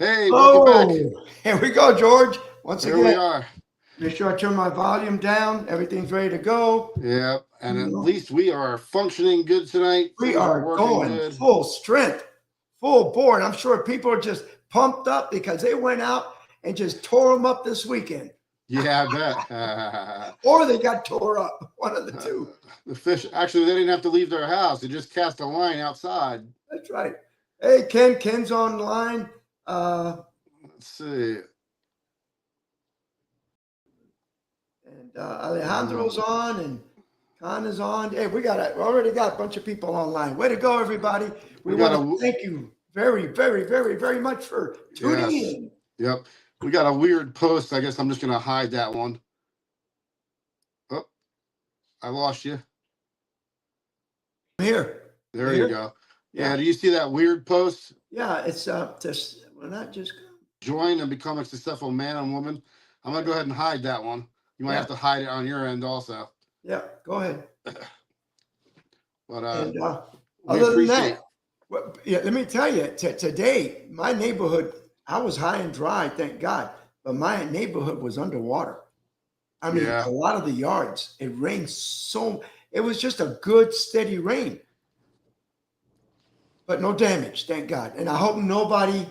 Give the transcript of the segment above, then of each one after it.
Hey, welcome back. Oh, here we go, George. Once Here we again, are. make sure I turn my volume down. Everything's ready to go. Yeah, and You at know, least we are functioning good tonight. we Things are are working going good. full strength, full bore. I'm sure people are just pumped up because they went out and just tore them up this weekend, Yeah, I bet. or they got tore up. One of the two. The fish, actually, they didn't have to leave their house. They just cast a line outside. That's right. Hey, Ken. Ken's online. Uh, Let's see. and Alejandro's on, and Khan is on. Hey, we already got a bunch of people online. Way to go, everybody! We We got want to a, thank you very, very, very, very much for tuning yes. in. Yep. We got a weird post. I guess I'm just going to hide that one. Oh, I lost you. I'm here. There You you here? go. Yeah. Yeah, do you see that weird post? Yeah, it's just we're not just Join and become a successful man and woman. I'm going to go ahead and hide that one. You might yeah, have to hide it on your end also. yeah. Go ahead. But And we other than appreciate. that, yeah, let me tell you, today my neighborhood, I was high and dry, thank God, but my neighborhood was underwater. I mean, Yeah. a lot of the yards, it rained so, it was just a good, steady rain, but no damage, thank God. And I hope nobody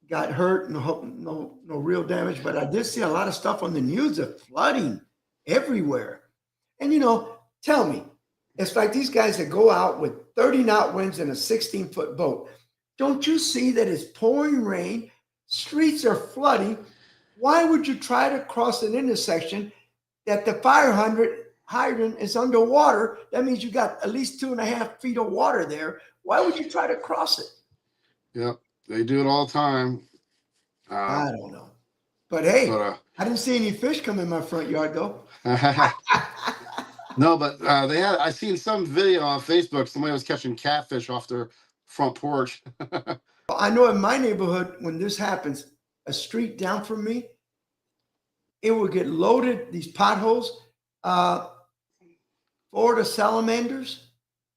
got hurt and hope no real damage. But I did see a lot of stuff on the news of flooding everywhere. And tell me, it's like these guys that go out with 30 knot winds in a 16-foot boat. Don't you see that it's pouring rain? Streets are flooding. Why would you try to cross an intersection that the fire hydrant is underwater? That means you got at least 2.5 feet of water there. Why would you try to cross it? Yep. They do it all the time. I don't know. But hey, But I didn't see any fish come in my front yard though. no, but they had. I seen some video on Facebook. Somebody was catching catfish off their front porch. Well, I know in my neighborhood, when this happens, a street down from me, it will get loaded, these potholes. Uh, Florida salamanders.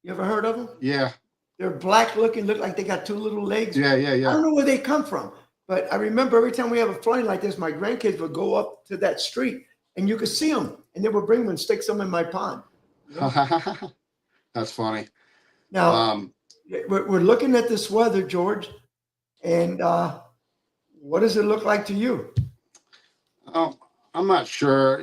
You ever heard of them? Yeah. They're black looking, look like they got two little legs. Yeah. I Yeah. don't know where they come from, but I remember every time we have a flooding like this, my grandkids would go up to that street and you could see them and they would bring them and stick some in my pond. You know? That's funny. Now, we're looking at this weather, George, and what does it look like to you? Oh, I'm not sure.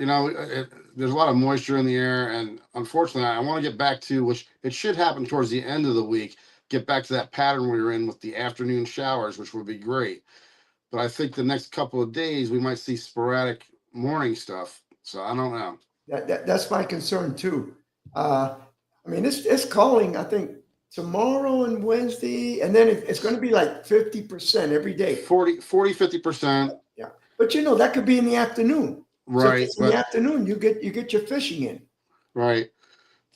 There's a lot of moisture in the air, and unfortunately, I want to get back to which it should happen towards the end of the week. Get back to that pattern we were in with the afternoon showers, which would be great. But I think the next couple of days we might see sporadic morning stuff. So I don't know. That's my concern too. I mean, it's calling, I think, tomorrow and Wednesday, and then it's going to be like 50% every day. 50%. Yeah, but that could be in the afternoon. So if Right, it's in the but afternoon, you get your fishing in. right.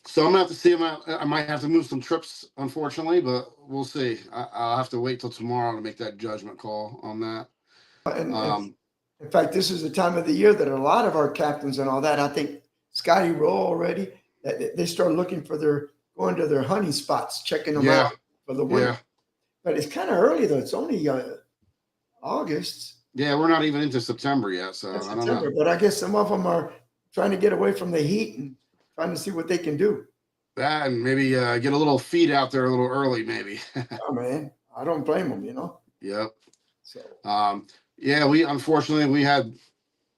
So I'm gonna have to see. I might have to move some trips, unfortunately, but we'll see. I'll have to wait till tomorrow to make that judgment call on that. And Um, in fact, this is the time of the year that a lot of our captains and all that, I think Scotty Rowe already, that they start looking for going to their honey spots, checking them yeah, out for the winter. yeah, But it's kind of early though. It's only August. yeah. We're not even into September yet, so That's I don't know. September. But I guess some of them are trying to get away from the heat and trying to see what they can do. That and maybe get a little feed out there a little early, maybe. Oh man, I don't blame them. Yep. So Yeah. We unfortunately we had.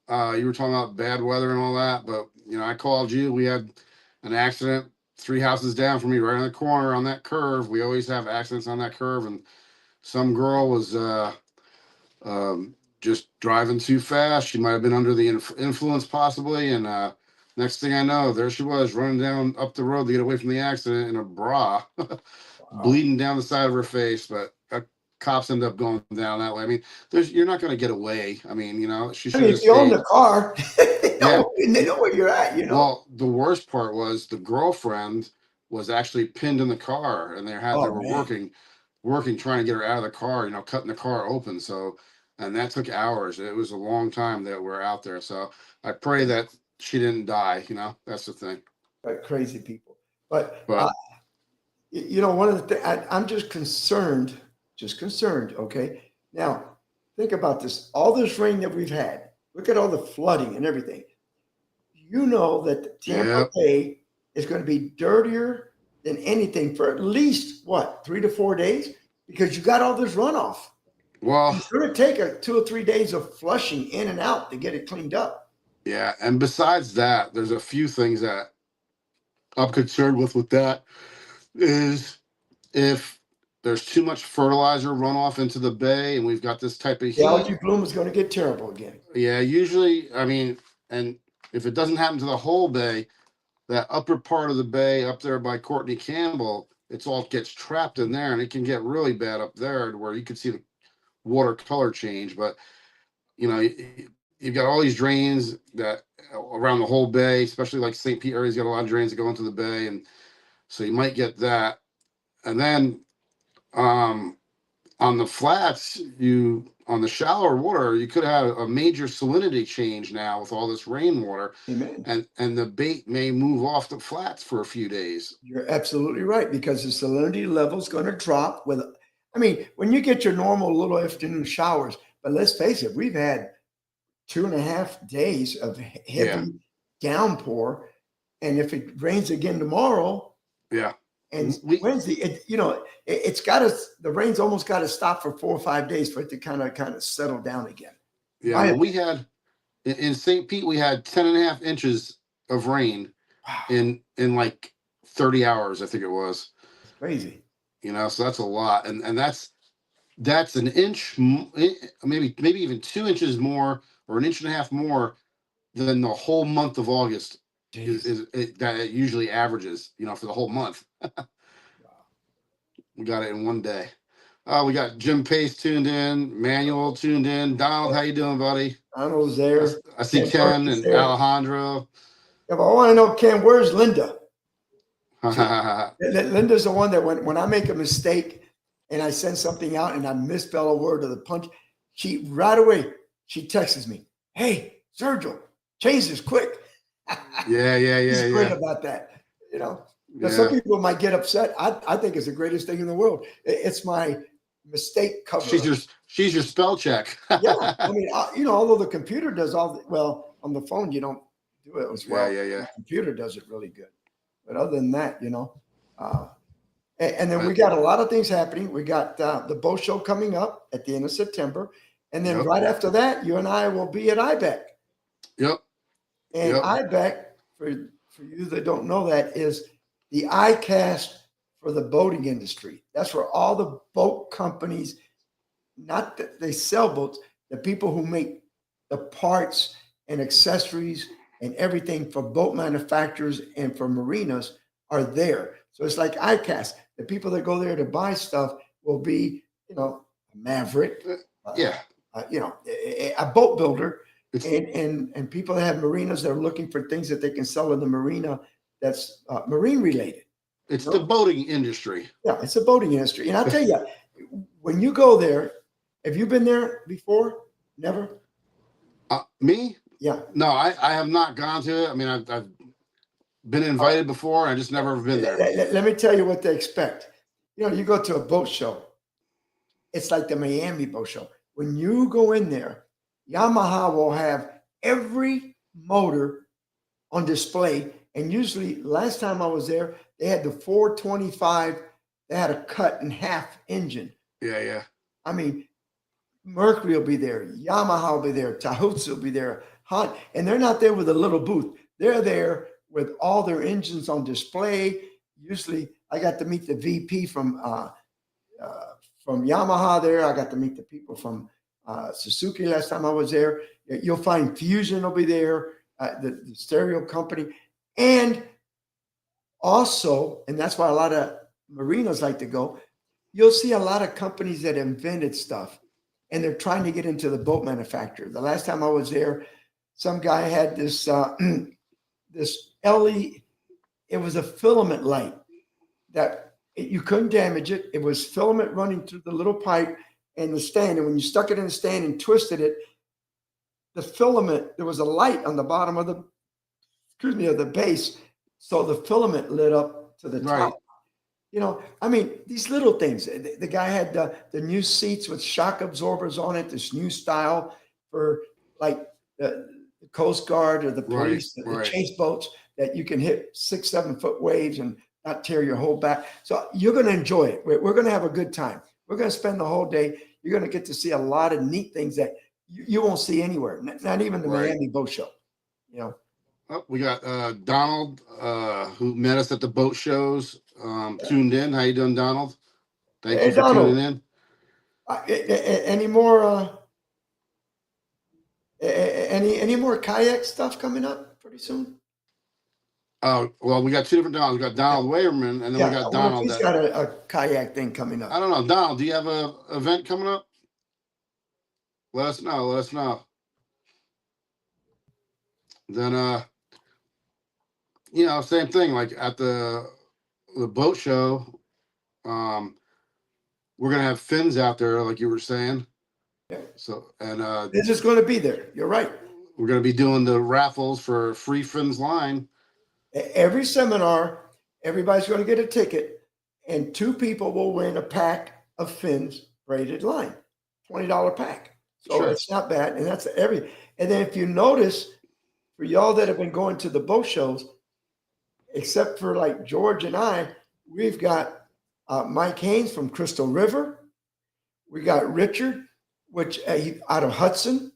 You were talking about bad weather and all that, but I called you. We had an accident 3 houses down from me, right on the corner on that curve. We always have accidents on that curve, and some girl was just driving too fast. She might have been under the influence, possibly, and next thing I know, there she was running down up the road to get away from the accident in a bra, bleeding down the side of her face. But cops end up going down that way. I mean, you're not going to get away. I mean, she should have if just you own the stayed. car, Yeah. they know where you're at. Well, the worst part was the girlfriend was actually pinned in the car, and they Oh were man. working, trying to get her out of the car. Cutting the car open. So, and that took hours. It was a long time that we're out there. So I pray that she didn't die. That's the thing. Like crazy people. But But one of the things I'm just concerned. Okay. Now, think about this. All this rain that we've had, look at all the flooding and everything. You know that the Tampa Yep. Bay is going to be dirtier than anything for at least what, 3 to 4 days? Because you got all this runoff. Well, It's going to take 2 or 3 days of flushing in and out to get it cleaned up. yeah. And besides that, there's a few things that I'm concerned with that is if there's too much fertilizer runoff into the bay and we've got this type of The heat. algae bloom is going to get terrible again. Yeah, usually, I mean, and if it doesn't happen to the whole bay, that upper part of the bay up there by Courtney Campbell, it's all gets trapped in there and it can get really bad up there to where you can see the water color change. But, you know, you've got all these drains that around the whole bay, especially like St. Pete area's got a lot of drains that go into the bay. And so you might get that. And then on the flats, on the shallower water, you could have a major salinity change now with all this rainwater. Amen. And the bait may move off the flats for a few days. You're absolutely right, because the salinity level is going to drop I mean, when you get your normal little afternoon showers, but let's face it, we've had 2.5 days of heavy downpour. And if it rains again tomorrow, Yeah. and Wednesday, the rain's almost got to stop for 4 or 5 days for it to kind of settle down again. Yeah. We had in St. Pete, we had 10.5 inches of rain in like 30 hours, I think it was. It's crazy. You know, so that's a lot. And that's an inch, maybe even 2 inches more or 1.5 inches more than the whole month of August that it usually averages, you know, for the whole month. We got it in one day. We got Jim Pace tuned in, Manuel tuned in. Donald, how you doing, buddy? Donald's there. I see Ken and there. Alejandro. Yeah, but I want to know, Ken, where's Linda? Linda's the one that when I make a mistake and I send something out and I misspell a word or the punch, she right away, she texts me, "Hey, Sergio, change this quick." Yeah. She's great about that, you know. Some people might get upset. I think it's the greatest thing in the world. It's my mistake cover. She's your spell check. Yeah, I mean, although the computer does on the phone you don't do it as well. Yeah. The computer does it really good. But other than that, and then we got a lot of things happening. We got the boat show coming up at the end of September. And then right after that, you and I will be at IBEC. Yep. And IBEC, for you that don't know that, is the ICAST for the boating industry. That's where all the boat companies, not that they sell boats, the people who make the parts and accessories and everything for boat manufacturers and for marinas are there. So it's like ICAST. The people that go there to buy stuff will be, a Maverick, a boat builder, and people that have marinas that are looking for things that they can sell in the marina that's marine related. It's the boating industry. Yeah, it's the boating industry. And I'll tell you, when you go there, have you been there before? Never? Me? Yeah. No, I have not gone to it. I mean, I've been invited before. I just never been there. Let me tell you what they expect. You go to a boat show. It's like the Miami Boat Show. When you go in there, Yamaha will have every motor on display. And usually, last time I was there, they had the 425. They had a cut in half engine. Yeah. I mean, Mercury will be there. Yamaha will be there. Tahoe will be there. And they're not there with a little booth. They're there with all their engines on display. Usually, I got to meet the VP from Yamaha there. I got to meet the people from Suzuki last time I was there. You'll find Fusion will be there, the stereo company. And also, and that's why a lot of marinas like to go, you'll see a lot of companies that invented stuff, and they're trying to get into the boat manufacturer. The last time I was there, some guy had this this LED. It was a filament light that you couldn't damage it. It was filament running through the little pipe and the stand. And when you stuck it in the stand and twisted it, the filament, there was a light on the bottom of the base. So the filament lit up to the top. You know, I mean, these little things. The guy had the new seats with shock absorbers on it, this new style for like the Coast Guard or the Right, police, the right. chase boats that you can hit 6, 7 foot waves and not tear your whole back. So you're going to enjoy it. We're going to have a good time. We're going to spend the whole day. You're going to get to see a lot of neat things that you won't see anywhere, not even the Right. Miami Boat Show. You know, Oh, we got Donald, who met us at the boat shows, tuned in. How you doing, Donald? Thank hey you for Donald, tuning in. any more any more kayak stuff coming up pretty soon? Oh, well, we got two different Donalds. We got Donald Waverman, and then Yeah, we I got wonder if Donald he's that, got a kayak thing coming I up. don't know. Donald, do you have a event coming up? Let us know. Let us know. Then same thing, like at the boat show, we're gonna have fins out there, like you were saying. Yeah. So, and This is going to be there. You're right. we're gonna be doing the raffles for free fins line. Every seminar, everybody's going to get a ticket, and 2 people will win a pack of fins braided line, $20 pack. So Sure. it's not bad, and that's every. And then if you notice, for y'all that have been going to the boat shows, except for like George and I, we've got Mike Haynes from Crystal River. We got Richard, which out of Hudson.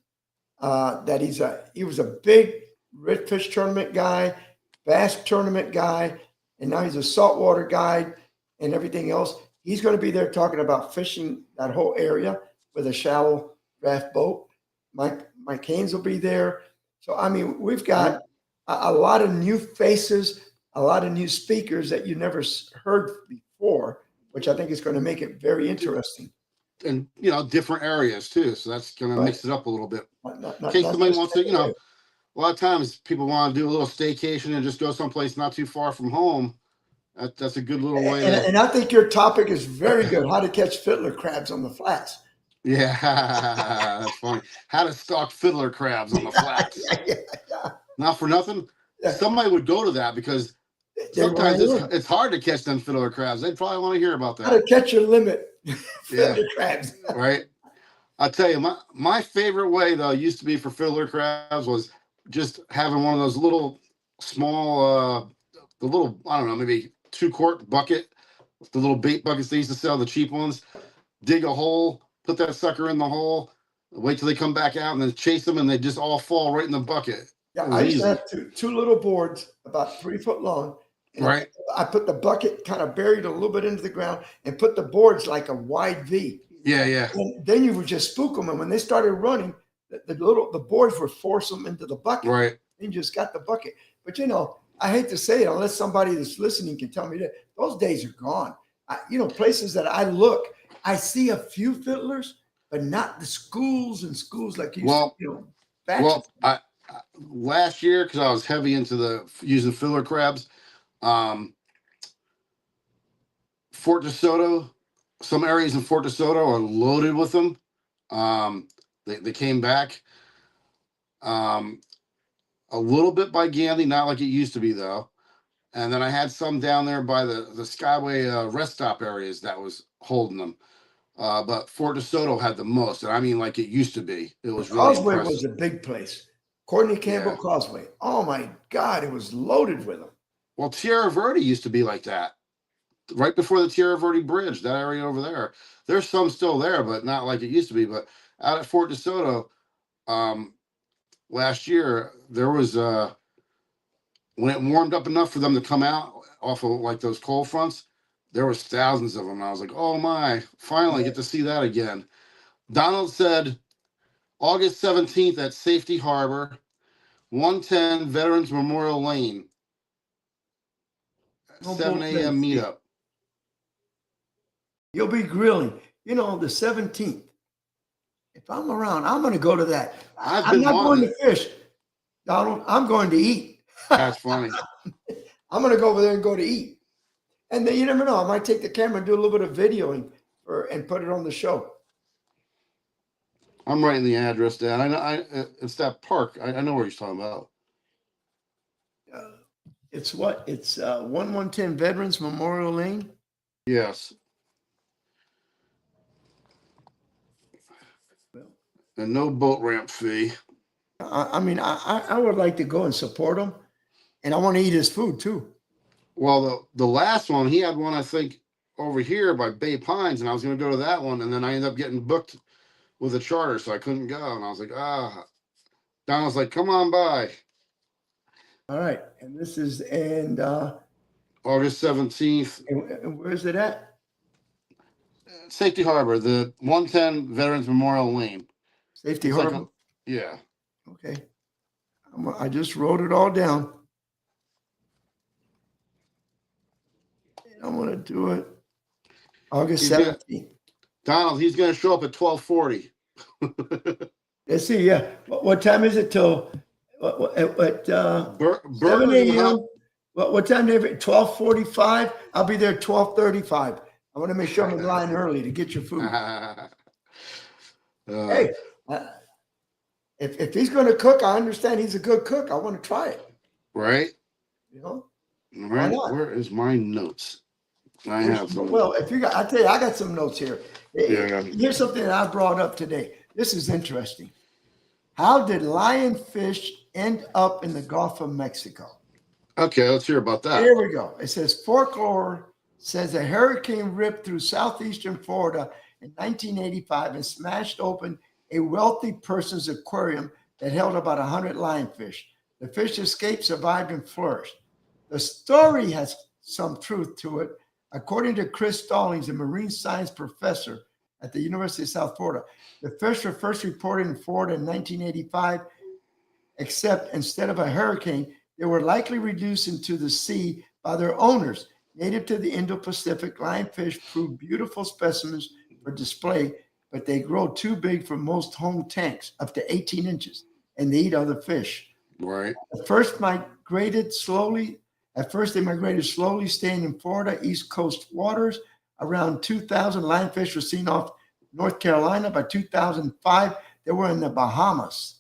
That he was a big redfish tournament guy, bass tournament guy, and now he's a saltwater guide and everything else. He's going to be there talking about fishing that whole area with a shallow draft boat. Mike Haynes will be there. So I mean, we've got a lot of new faces, a lot of new speakers that you never heard before, which I think is going to make it very interesting. And different areas too, so that's gonna Right. mix it up a little bit. Not In case somebody just wants to, takeaway. a lot of times people want to do a little staycation and just go someplace not too far from home. That's a good little way to. And I think your topic is very good. How to catch fiddler crabs on the flats. Yeah, that's funny. How to stalk fiddler crabs on the flats. Yeah. Not for nothing. Yeah. Somebody would go to that because They sometimes wanna learn it's hard to catch them fiddler crabs. They'd probably want to hear about how to that, catch your limit. Yeah. Fiddler crabs. right? I'll tell you, my favorite way though used to be for fiddler crabs was just having one of those little small, the little, I don't know, maybe 2-quart bucket, the little bait buckets they used to sell, the cheap ones. Dig a hole, put that sucker in the hole, wait till they come back out, and then chase them, and they just all fall right in the bucket. Yeah, It was I used easy. to have two little boards about 3 foot long. And Right. I put the bucket kind of buried a little bit into the ground and put the boards like a wide V. Yeah. And then you would just spook them. And when they started running, the boards would force them into the bucket. Right. And you just got the bucket. But I hate to say it, unless somebody that's listening can tell me that those days are gone. Places that I look, I see a few fiddlers, but not the schools and schools like you. Well, batches. Well, I last year, because I was heavy into the using fiddler crabs, Fort DeSoto, some areas in Fort DeSoto are loaded with them. They came back. A little bit by Gandy, not like it used to be though. And then I had some down there by the Skyway rest stop areas that was holding them. But Fort DeSoto had the most, and I mean like it used to be. It was really Causeway impressive. was a big place. Courtney Campbell Yeah. Causeway. Oh my God, it was loaded with them. Well, Tierra Verde used to be like that. Right before the Tierra Verde Bridge, that area over there. There's some still there, but not like it used to be. But out at Fort DeSoto, last year, there was when it warmed up enough for them to come out off of like those cold fronts, there was thousands of them. And I was like, oh my, finally get to see that again. Donald said August 17th at Safety Harbor, 110 Veterans Memorial Lane, No 7 a.m. bullshit. meetup. You'll be grilling. The 17th. If I'm around, I'm going to go to that. I've I'm been not going wanting to fish, Donald. I'm going to eat. That's funny. I'm going to go over there and go to eat. And then you never know. I might take the camera and do a little bit of videoing and put it on the show. I'm writing the address down. I know it's that park. I know where he's talking about. It's what? It's 1110 Veterans Memorial Lane. Yes. And no boat ramp fee. I mean, I would like to go and support him, and I want to eat his food too. Well, the last one, he had one, I think, over here by Bay Pines, and I was going to go to that one, and then I ended up getting booked with a charter, so I couldn't go. And I was like, ah. Don was like, come on by. All right, and this is and August 17th, where's it at? Safety Harbor, the 110 Veterans Memorial Lane. Safety It's like Harbor. yeah. Okay, I just wrote it all down. I'm gonna do it August He's gonna- 17th. Donald, he's going to show up at 12:40. Let's see. Yeah, what time is it till? What 7 Burger a.m. What time? 12:45. I'll be there 12:35. I want to make sure I'm in line early to get your food. Hey, if he's going to cook, I understand he's a good cook. I want to try it. Right. You know. Right. not? Where is my notes? I have some. Well, if you got, I tell you, I got some notes here. Yeah. Here's something that I brought up today. This is interesting. How did lionfish end up in the Gulf of Mexico? Okay, let's hear about that. Here we go. It says folklore says a hurricane ripped through southeastern Florida in 1985 and smashed open a wealthy person's aquarium that held about 100 lionfish. The fish escaped, survived, and flourished. The story has some truth to it. According to Chris Stallings, a marine science professor at the University of South Florida, the fish were first reported in Florida in 1985, except instead of a hurricane, they were likely reduced into the sea by their owners. Native to the Indo-Pacific, lionfish prove beautiful specimens for display, but they grow too big for most home tanks, up to 18 inches, and they eat other fish. Right. At first, they migrated slowly, staying in Florida, East Coast waters. Around 2000, lionfish were seen off North Carolina. By 2005, they were in the Bahamas.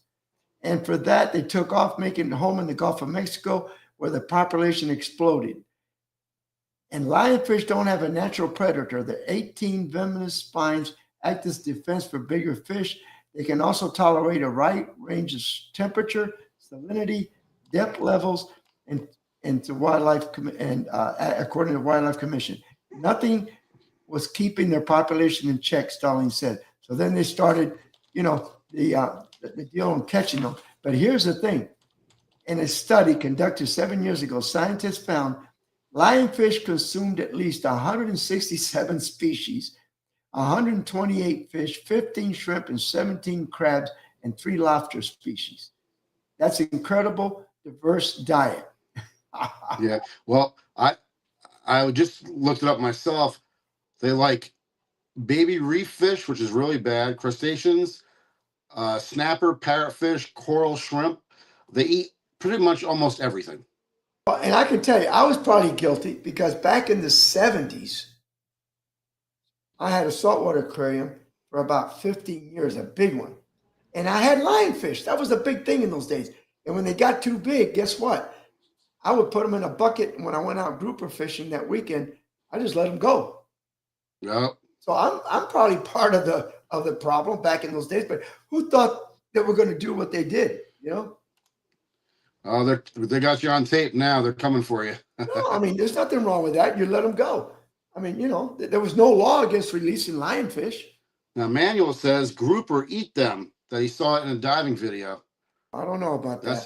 And for that, they took off, making it home in the Gulf of Mexico, where the population exploded. And lionfish don't have a natural predator. The 18 venomous spines act as defense for bigger fish. They can also tolerate a wide range of temperature, salinity, depth levels, and to wildlife according to the Wildlife Commission, nothing was keeping their population in check. Stallings said. So then they started, the deal on catching them. But here's the thing: in a study conducted 7 years ago, scientists found lionfish consumed at least 167 species, 128 fish, 15 shrimp, and 17 crabs, and 3 lobster species. That's incredible, diverse diet. Yeah. Well, I just looked it up myself. They like baby reef fish, which is really bad, crustaceans, snapper, parrotfish, coral, shrimp. They eat pretty much almost everything. And I can tell you, I was probably guilty because back in the 70s, I had a saltwater aquarium for about 15 years, a big one. And I had lionfish. That was a big thing in those days. And when they got too big, guess what? I would put them in a bucket. And when I went out grouper fishing that weekend, I just let them go. Yep. So I'm probably part of the problem back in those days. But who thought they were going to do what they did? Oh, they got you on tape now. They're coming for you. No, I mean, there's nothing wrong with that. You let them go. I mean, there was no law against releasing lionfish. Now, Manuel says grouper eat them. That he saw it in a diving video. I don't know about that. That's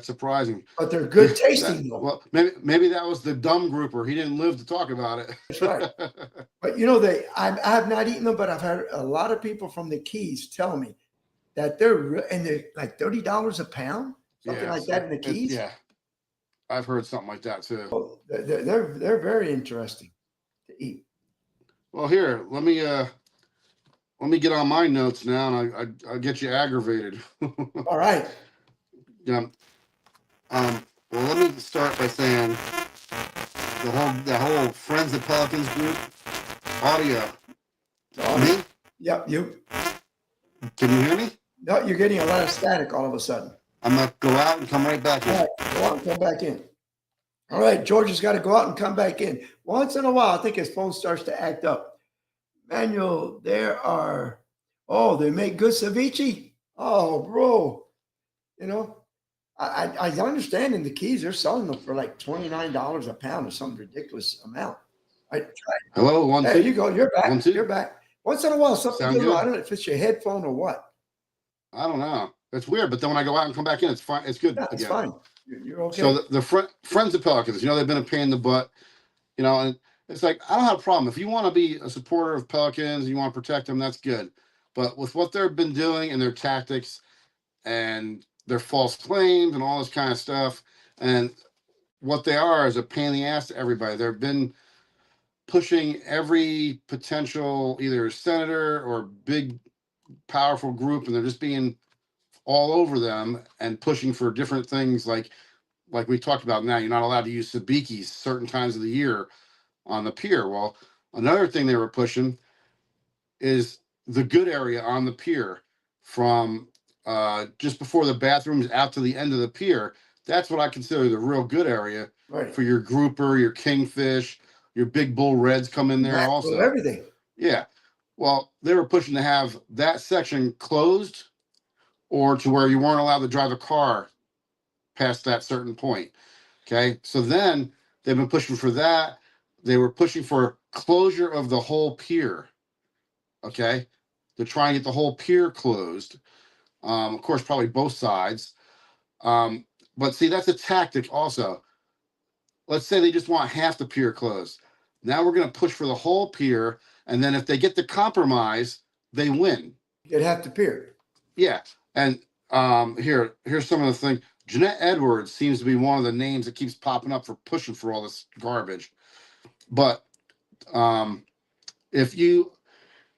surprising. But they're good tasting, though. Well, maybe that was the dumb grouper. He didn't live to talk about it. That's right. But I have not eaten them, but I've had a lot of people from the Keys tell me that they're like $30 a pound, something like that in the Keys. Yeah, I've heard something like that too. Oh, they're very interesting to eat. Well, here, let me get on my notes now, and I'll get you aggravated. All right. Yeah. Well, let me start by saying the whole Friends of Pelicans group audio. Me? Yep. You. Can you hear me? No, you're getting a lot of static all of a sudden. I'm gonna go out and come right back in. All right. Go on. Come back in. All right, George has got to go out and come back in. Once in a while, I think his phone starts to act up. Manuel, they make good ceviche. Oh, bro, you know, I understand in the Keys, they're selling them for like $29 a pound or some ridiculous amount. I tried. Hello, one, There two. you go. You're back. 1 2. You're back. Once in a while, something Sound goes wrong. I good? don't know if it's your headphone or what. I don't know. It's weird, but then when I go out and come back in, it's fine. It's good Yeah, it's again. fine. You're okay. So the friends of Pelicans, they've been a pain in the butt, and it's like, I don't have a problem. If you want to be a supporter of Pelicans, you want to protect them, that's good. But with what they've been doing and their tactics and their false claims and all this kind of stuff, and what they are is a pain in the ass to everybody. They've been pushing every potential either senator or big powerful group, and they're just being all over them and pushing for different things like we talked about. Now you're not allowed to use sabikis certain times of the year on the pier. Well, another thing they were pushing is the good area on the pier from just before the bathrooms out to the end of the pier. That's what I consider the real good area Right. for your grouper, your kingfish, your big bull reds come in there also. Everything. Yeah. Well, they were pushing to have that section closed or to where you weren't allowed to drive a car past that certain point. Okay. So then they've been pushing for that. They were pushing for closure of the whole pier. Okay. To try and get the whole pier closed. Of course, probably both sides. But see, that's a tactic also. Let's say they just want half the pier closed. Now we're going to push for the whole pier. And then if they get the compromise, they win. You'd have to pier. Yeah. And here's some of the things. Jeanette Edwards seems to be one of the names that keeps popping up for pushing for all this garbage. But if you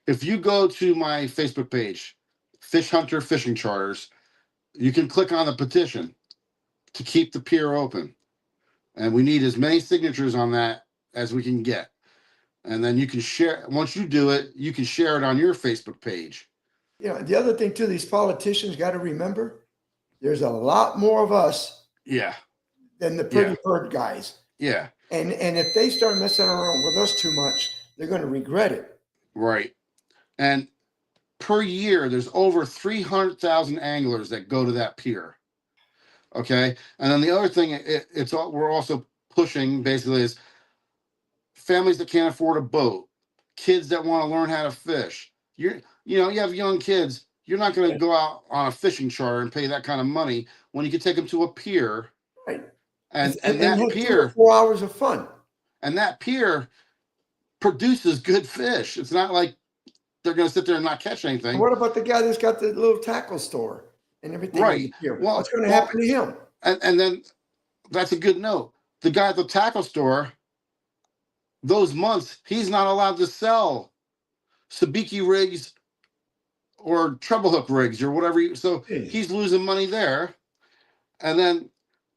go to my Facebook page, Fish Hunter Fishing Charters, you can click on the petition to keep the pier open. And we need as many signatures on that as we can get. And then you can share, once you do it, you can share it on your Facebook page. The other thing too, these politicians got to remember, there's a lot more of us than the pretty bird guys. Yeah. And if they start messing around with us too much, they're going to regret it. Right. And per year, there's over 300,000 anglers that go to that pier. Okay. And then the other thing, we're also pushing basically is families that can't afford a boat, kids that want to learn how to fish. You have young kids. You're not going to go out on a fishing charter and pay that kind of money when you can take them to a pier. Right. And that pier, 4 hours of fun. And that pier produces good fish. It's not like they're going to sit there and not catch anything. And what about the guy that's got the little tackle store and everything? Right. Well, what's going to happen to him? And then that's a good note. The guy at the tackle store, those months, he's not allowed to sell sabiki rigs or treble hook rigs or whatever. So he's losing money there. And then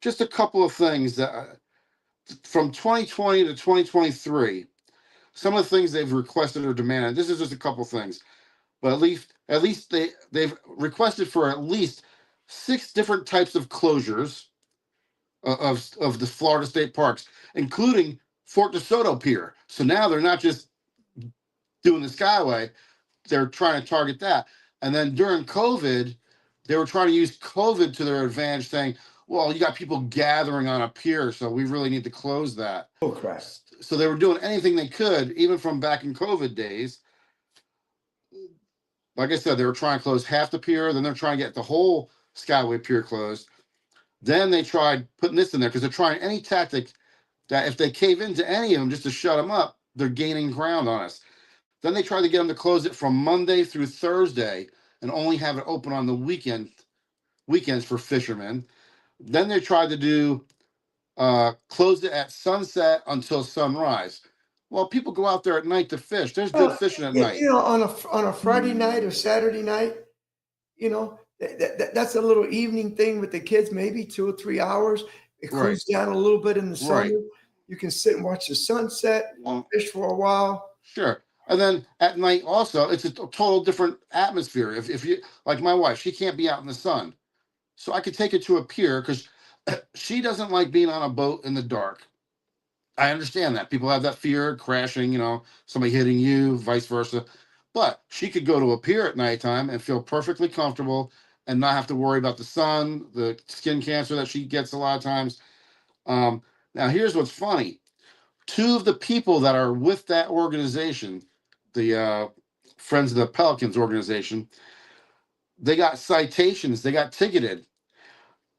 just a couple of things that from 2020 to 2023, some of the things they've requested or demanded. This is just a couple of things, but at least they've requested for at least 6 different types of closures of the Florida state parks, including Fort DeSoto Pier. So now they're not just doing the Skyway, they're trying to target that. And then during COVID, they were trying to use COVID to their advantage, saying, well, you got people gathering on a pier, so we really need to close that. Oh, crap. So they were doing anything they could, even from back in COVID days. Like I said, they were trying to close half the pier, then they're trying to get the whole Skyway Pier closed. Then they tried putting this in there because they're trying any tactic that if they cave into any of them just to shut them up, they're gaining ground on us. Then they tried to get them to close it from Monday through Thursday and only have it open on the weekends for fishermen. Then they tried to do close it at sunset until sunrise. Well, people go out there at night to fish. There's good fishing at night. On a Friday night or Saturday night, that's a little evening thing with the kids, maybe 2 or 3 hours. It cools down a little bit in the summer. Right. You can sit and watch the sunset, fish for a while. Sure. And then at night also, it's a total different atmosphere. If you, like my wife, she can't be out in the sun. So I could take her to a pier because She doesn't like being on a boat in the dark. I understand that people have that fear of crashing, somebody hitting you, vice versa. But she could go to a pier at nighttime and feel perfectly comfortable and not have to worry about the sun, the skin cancer that she gets a lot of times. Um, Now, here's what's funny: two of the people that are with that organization, the Friends of the Pelicans organization, they got citations, they got ticketed.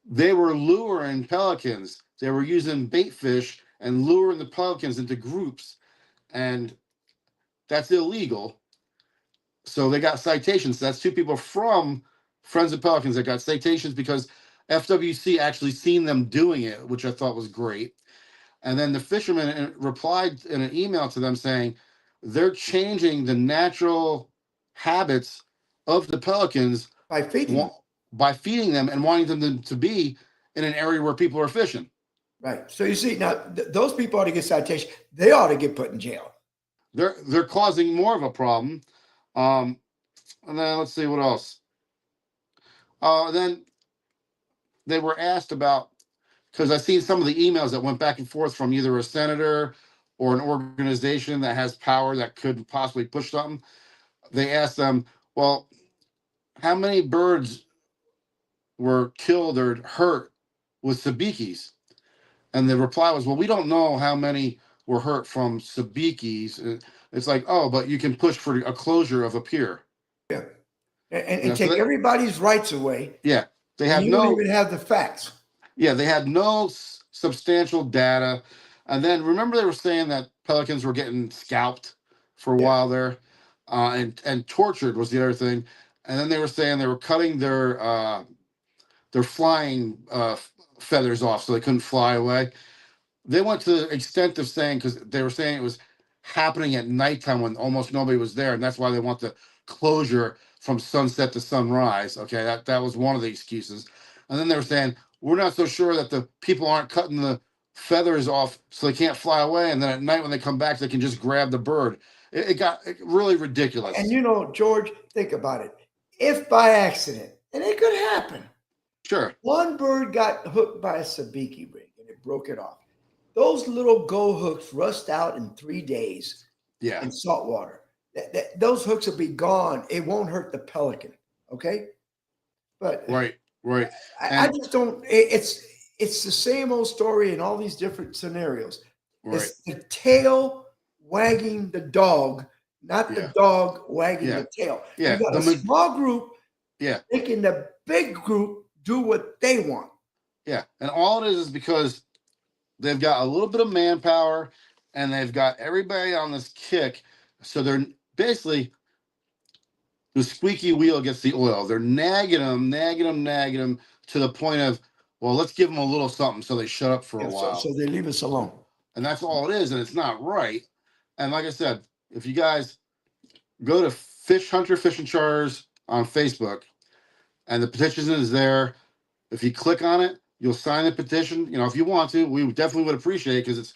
They were luring pelicans. They were using bait fish and luring the pelicans into groups, and that's illegal. So they got citations. That's two people from Friends of Pelicans that got citations because FWC actually seen them doing it, which I thought was great. And then the fisherman replied in an email to them saying they're changing the natural habits of the pelicans By feeding them. by feeding them and wanting them to be in an area where people are fishing. Right. So you see, now those people ought to get citation. They ought to get put in jail. They're causing more of a problem. And then let's see what else. Then they were asked about, because I seen some of the emails that went back and forth from either a senator or an organization that has power that could possibly push something. They asked them, well, how many birds were killed or hurt with sabikis? And the reply was, well, we don't know how many were hurt from sabikis. It's like, oh, but you can push for a closure of a pier. Yeah. And So take everybody's rights away. Yeah, they And have you don't even have the facts. Yeah, they had no substantial data. And then remember they were saying that pelicans were getting scalped for a while there, and tortured was the other thing. And then they were saying they were cutting their flying feathers off so they couldn't fly away. They went to the extent of saying, because they were saying it was happening at nighttime when almost nobody was there, and that's why they want the closure from sunset to sunrise. Okay, that was one of the excuses. And then they were saying we're not so sure that the people aren't cutting the feathers off so they can't fly away, and then at night when they come back they can just grab the bird. It got really ridiculous. And George, think about it. If by accident, and it could happen, sure, one bird got hooked by a sabiki rig and it broke it off. Those little go hooks rust out in 3 days. Yeah, in salt water. Those hooks will be gone. It won't hurt the pelican. Okay, but right. I just don't. It's the same old story in all these different scenarios. Right. It's the tail wagging the dog, not the dog wagging the tail. Yeah, you got a small group. Yeah, making the big group do what they want. Yeah, and all it is because they've got a little bit of manpower and they've got everybody on this kick. So they're basically the squeaky wheel gets the oil. They're nagging them to the point of, well, let's give them a little something so they shut up for a while. So they leave us alone. And that's all it is. And it's not right. And like I said, if you guys go to Fish Hunter Fishing Charters on Facebook and the petition is there, if you click on it, you'll sign the petition. If you want to, we definitely would appreciate it because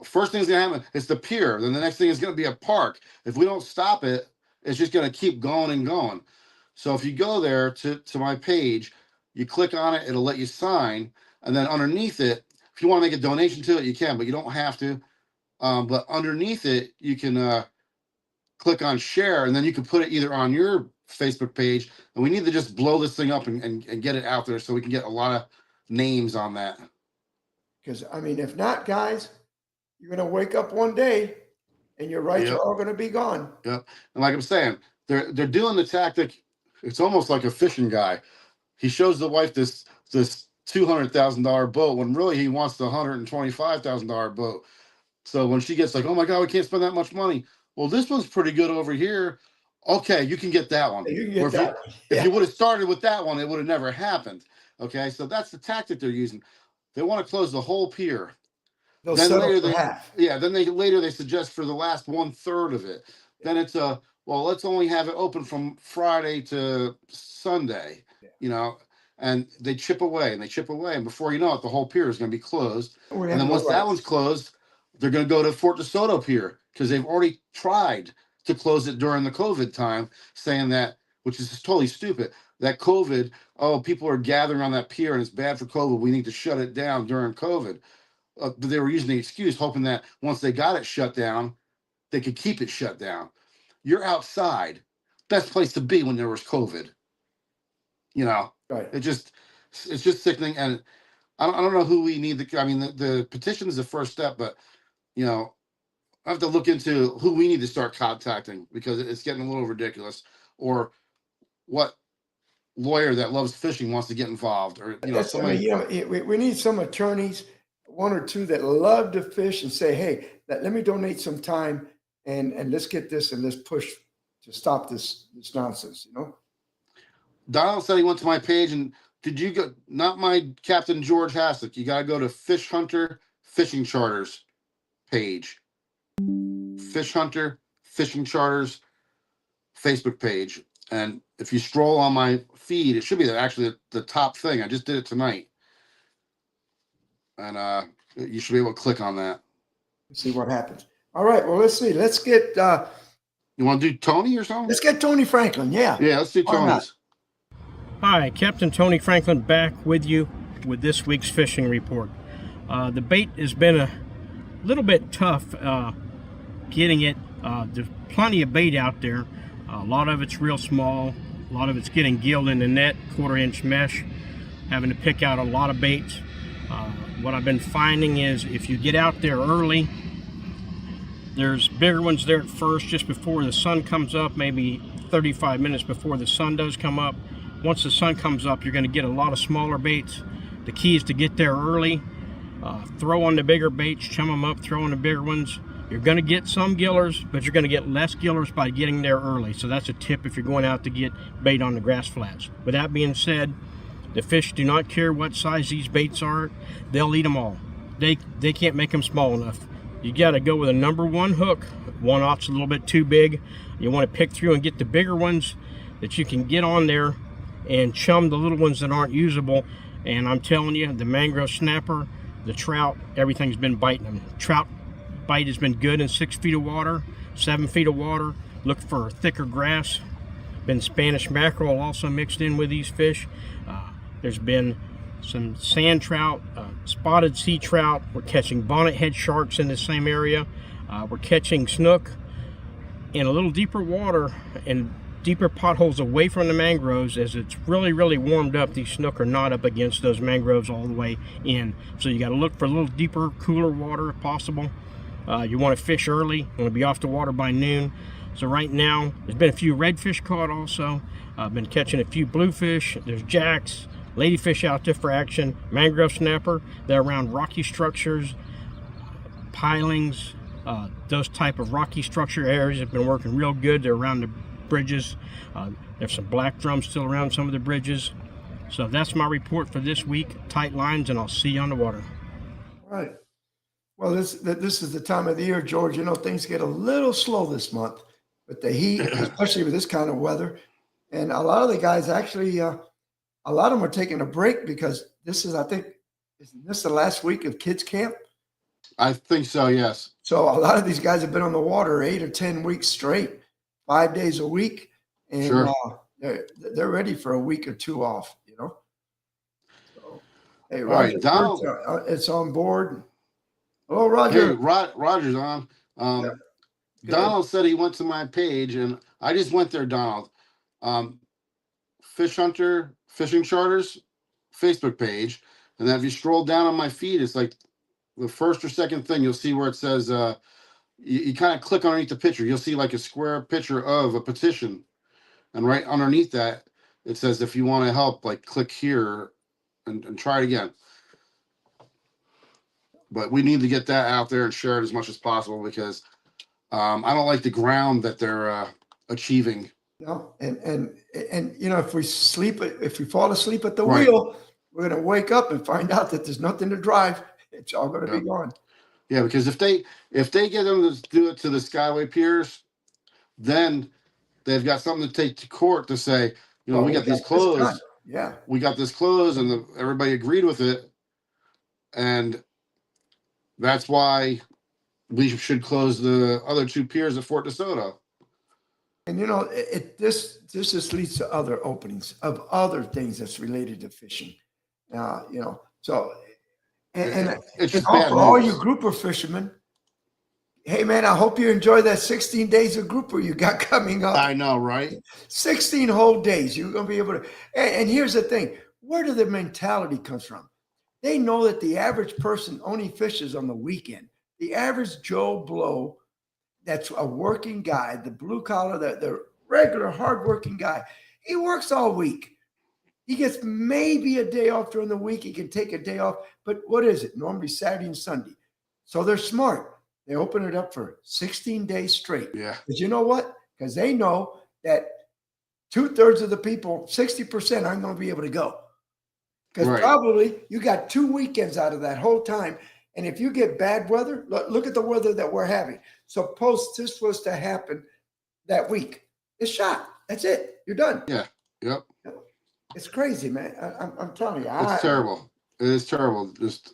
first thing's gonna happen. It's the pier. Then the next thing is gonna be a park. If we don't stop it, it's just gonna keep going and going. So if you go there to my page, you click on it, it'll let you sign, and then underneath it, if you want to make a donation to it, you can, but you don't have to. But underneath it, you can click on share, and then you can put it either on your Facebook page, and we need to just blow this thing up and get it out there so we can get a lot of names on that. Because if not, guys, you're gonna wake up one day and your rights are all gonna be gone. Yep. And like I'm saying, they're doing the tactic. It's almost like a fishing guy. He shows the wife this $200,000 boat when really he wants the $125,000 boat. So when she gets like, oh my God, we can't spend that much money. Well, this one's pretty good over here. Okay, you can get that one. You can get that one. If you would have started with that one, it would have never happened. Okay, so that's the tactic they're using. They want to close the whole pier. They'll settle for half. Yeah, then they suggest for the last 1/3 of it. Then it's let's only have it open from Friday to Sunday, and they chip away and before you know it, the whole pier is going to be closed. And then once that one's closed, they're going to go to Fort DeSoto Pier because they've already tried to close it during the COVID time, saying that which is totally stupid. That COVID, oh, people are gathering on that pier and it's bad for COVID. We need to shut it down during COVID. But they were using the excuse, hoping that once they got it shut down, they could keep it shut down. You're outside. Best place to be when there was COVID. You know, Right. it's just sickening. And I don't know who we need to. I mean, the petition is the first step, but you know, I have to look into who we need to start contacting because it's getting a little ridiculous. Or what lawyer that loves fishing wants to get involved, or you know, That's, I mean, somebody. you know, we need some attorneys, one or two that love to fish and say, hey, let me donate some time and let's get this and let's push to stop this nonsense, you know? Donald said he went to my page, and did you go? Not my Captain George Hassick. You got to go to Fish Hunter Fishing Charters page. Fish Hunter Fishing Charters Facebook page, and if you scroll on my feed, it should be actually the top thing. I just did it tonight, and you should be able to click on that. Let's see what happens. All right. Well, let's see. Let's get You want to do Tony or something? let's get Tony Franklin. Yeah. Yeah, let's do Why not? Tony's. Hi, Captain Tony Franklin back with you with this week's fishing report. The bait has been a little bit tough getting it. There's plenty of bait out there. A lot of it's real small. A lot of it's getting gilled in the net, 1/4-inch mesh. Having to pick out a lot of baits. What I've been finding is if you get out there early, there's bigger ones there at first just before the sun comes up, maybe 35 minutes before the sun does come up. Once the sun comes up, you're going to get a lot of smaller baits. The key is to get there early, throw on the bigger baits, chum them up, throw on the bigger ones. You're going to get some gillers, but you're going to get less gillers by getting there early. So that's a tip if you're going out to get bait on the grass flats. With that being said, the fish do not care what size these baits are. They'll eat them all. They can't make them small enough. You got to go with a number 1 hook. 1/0's a little bit too big. You want to pick through and get the bigger ones that you can get on there and chum the little ones that aren't usable. And I'm telling you, the mangrove snapper, the trout, everything's been biting them. Trout bite has been good in 6 feet of water, 7 feet of water. Look for thicker grass. Been Spanish mackerel also mixed in with these fish. There's been some sand trout, spotted sea trout. We're catching bonnet head sharks in the same area. We're catching snook in a little deeper water and deeper potholes away from the mangroves. As it's really, really warmed up, these snook are not up against those mangroves all the way in. So you got to look for a little deeper, cooler water if possible. You want to fish early. You want to be off the water by noon. So right now, there's been a few redfish caught also. I've been catching a few bluefish. There's jacks, ladyfish out there for action, mangrove snapper. They're around rocky structures, pilings, those type of rocky structure areas have been working real good. They're around the bridges. There's some black drums still around some of the bridges. So that's my report for this week. Tight lines, and I'll see you on the water. All right. Well, this is the time of the year, George. You know, things get a little slow this month with the heat, especially with this kind of weather. And a lot of the guys actually, a lot of them are taking a break because this is, I think, isn't this the last week of kids camp? I think so. Yes. So a lot of these guys have been on the water 8 or 10 weeks straight, 5 days a week, and Sure. They're ready for a week or 2 off. You know. So, hey, All right, Roger, Donald. it's on board. Hello, Roger. Hey, Roger's on. Yeah. Donald said he went to my page, and I just went there, Donald. Fish Hunter Fishing Charters Facebook page, and then if you scroll down on my feed, it's like the first or second thing you'll see where it says you kind of click underneath the picture. You'll see like a square picture of a petition, and right underneath that it says if you want to help, like click here and try it again. But we need to get that out there and share it as much as possible because I don't like the ground that they're achieving. No, and you know, if we fall asleep at the Right. wheel, we're gonna wake up and find out that there's nothing to drive. It's all gonna be gone. Yeah, because if they get them to do it to the Skyway piers, then they've got something to take to court to say, you know, Oh, we got these this done. closed. Yeah. We got this closed, and everybody agreed with it, and that's why we should close the other 2 piers at Fort DeSoto. And you know, this just leads to other openings of other things that's related to fishing. You know, so It's and just bad for all you news. grouper fishermen, hey man, I hope you enjoy that 16 days of grouper you got coming up. I know, right? 16 whole days. You're gonna be able to. And here's the thing: where do the mentality comes from? They know that the average person only fishes on the weekend. The average Joe Blow, that's a working guy, the blue collar, the regular hardworking guy, he works all week. He gets maybe a day off during the week. He can take a day off, but what is it? Normally Saturday and Sunday. So they're smart. They open it up for 16 days straight. Yeah. Because you know what? Because they know that 2/3 of the people, 60% aren't going to be able to go. Because Right. probably you got 2 weekends out of that whole time. And if you get bad weather, look at the weather that we're having. Suppose this was to happen that week. It's shot. That's it. You're done. Yeah. Yep. It's crazy, man. I'm telling you. It's terrible. It is terrible. Just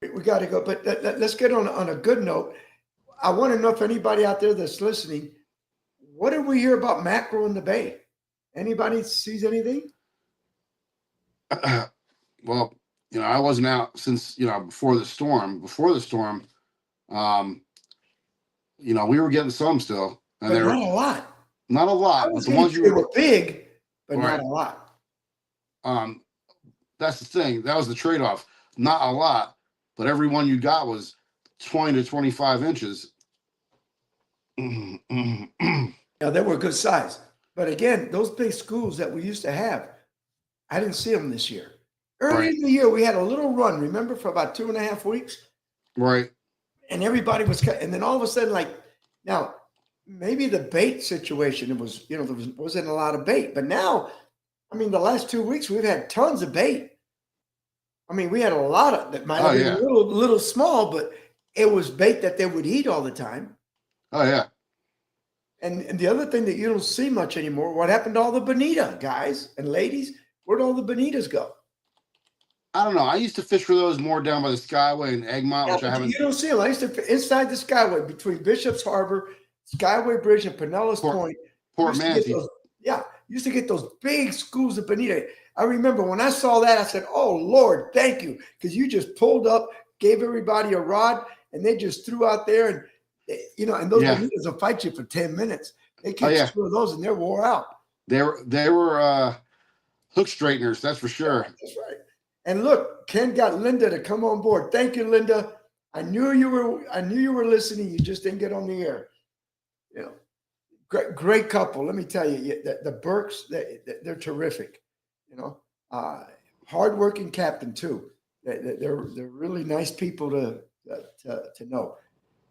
We got to go. But let's get on a good note. I want to know if anybody out there that's listening, what did we hear about mackerel in the bay? Anybody sees anything? well, you know, I wasn't out since, you know, before the storm. Before the storm, you know, we were getting some still, and But they were not a lot. not a I lot, but was the getting ones you they were, were big, but right. not a lot. That's the thing. That was the trade-off. Not a lot, but every one you got was 20 to 25 inches. Yeah, they were good size. But again, those big schools that we used to have, I didn't see them this year. Early Right. in the year, we had a little run, remember, for about 2.5 weeks, Right. and everybody was cut. And then all of a sudden, like now, maybe the bait situation, it was, you know, wasn't a lot of bait. But now, I mean, the last 2 weeks, we've had tons of bait. I mean, we had a lot of that might have Oh, been yeah. a little small, but it was bait that they would eat all the time. Oh, yeah. And the other thing that you don't see much anymore, what happened to all the bonita guys and ladies? Where'd all the bonitas go? I don't know. I used to fish for those more down by the Skyway in Egmont, Yeah, which I but haven't. you don't see them. I used to inside the Skyway between Bishop's Harbor, Skyway Bridge, and Pinellas Point. Port used to get Manatee. those- Yeah, used to get those big schools of bonita. I remember when I saw that, I said, "Oh Lord, thank you," because you just pulled up, gave everybody a rod, and they just threw out there, and you know, and those Yeah. bonitas will fight you for 10 minutes. They Oh, catch yeah. 2 of those, and they're wore out. They were hook straighteners, that's for sure. That's right. And look, Ken got Linda to come on board. Thank you, Linda. I knew you were listening. You just didn't get on the air. You know, great couple. Let me tell you, the Burks, they're terrific. You know, hardworking captain too. They're really nice people to know.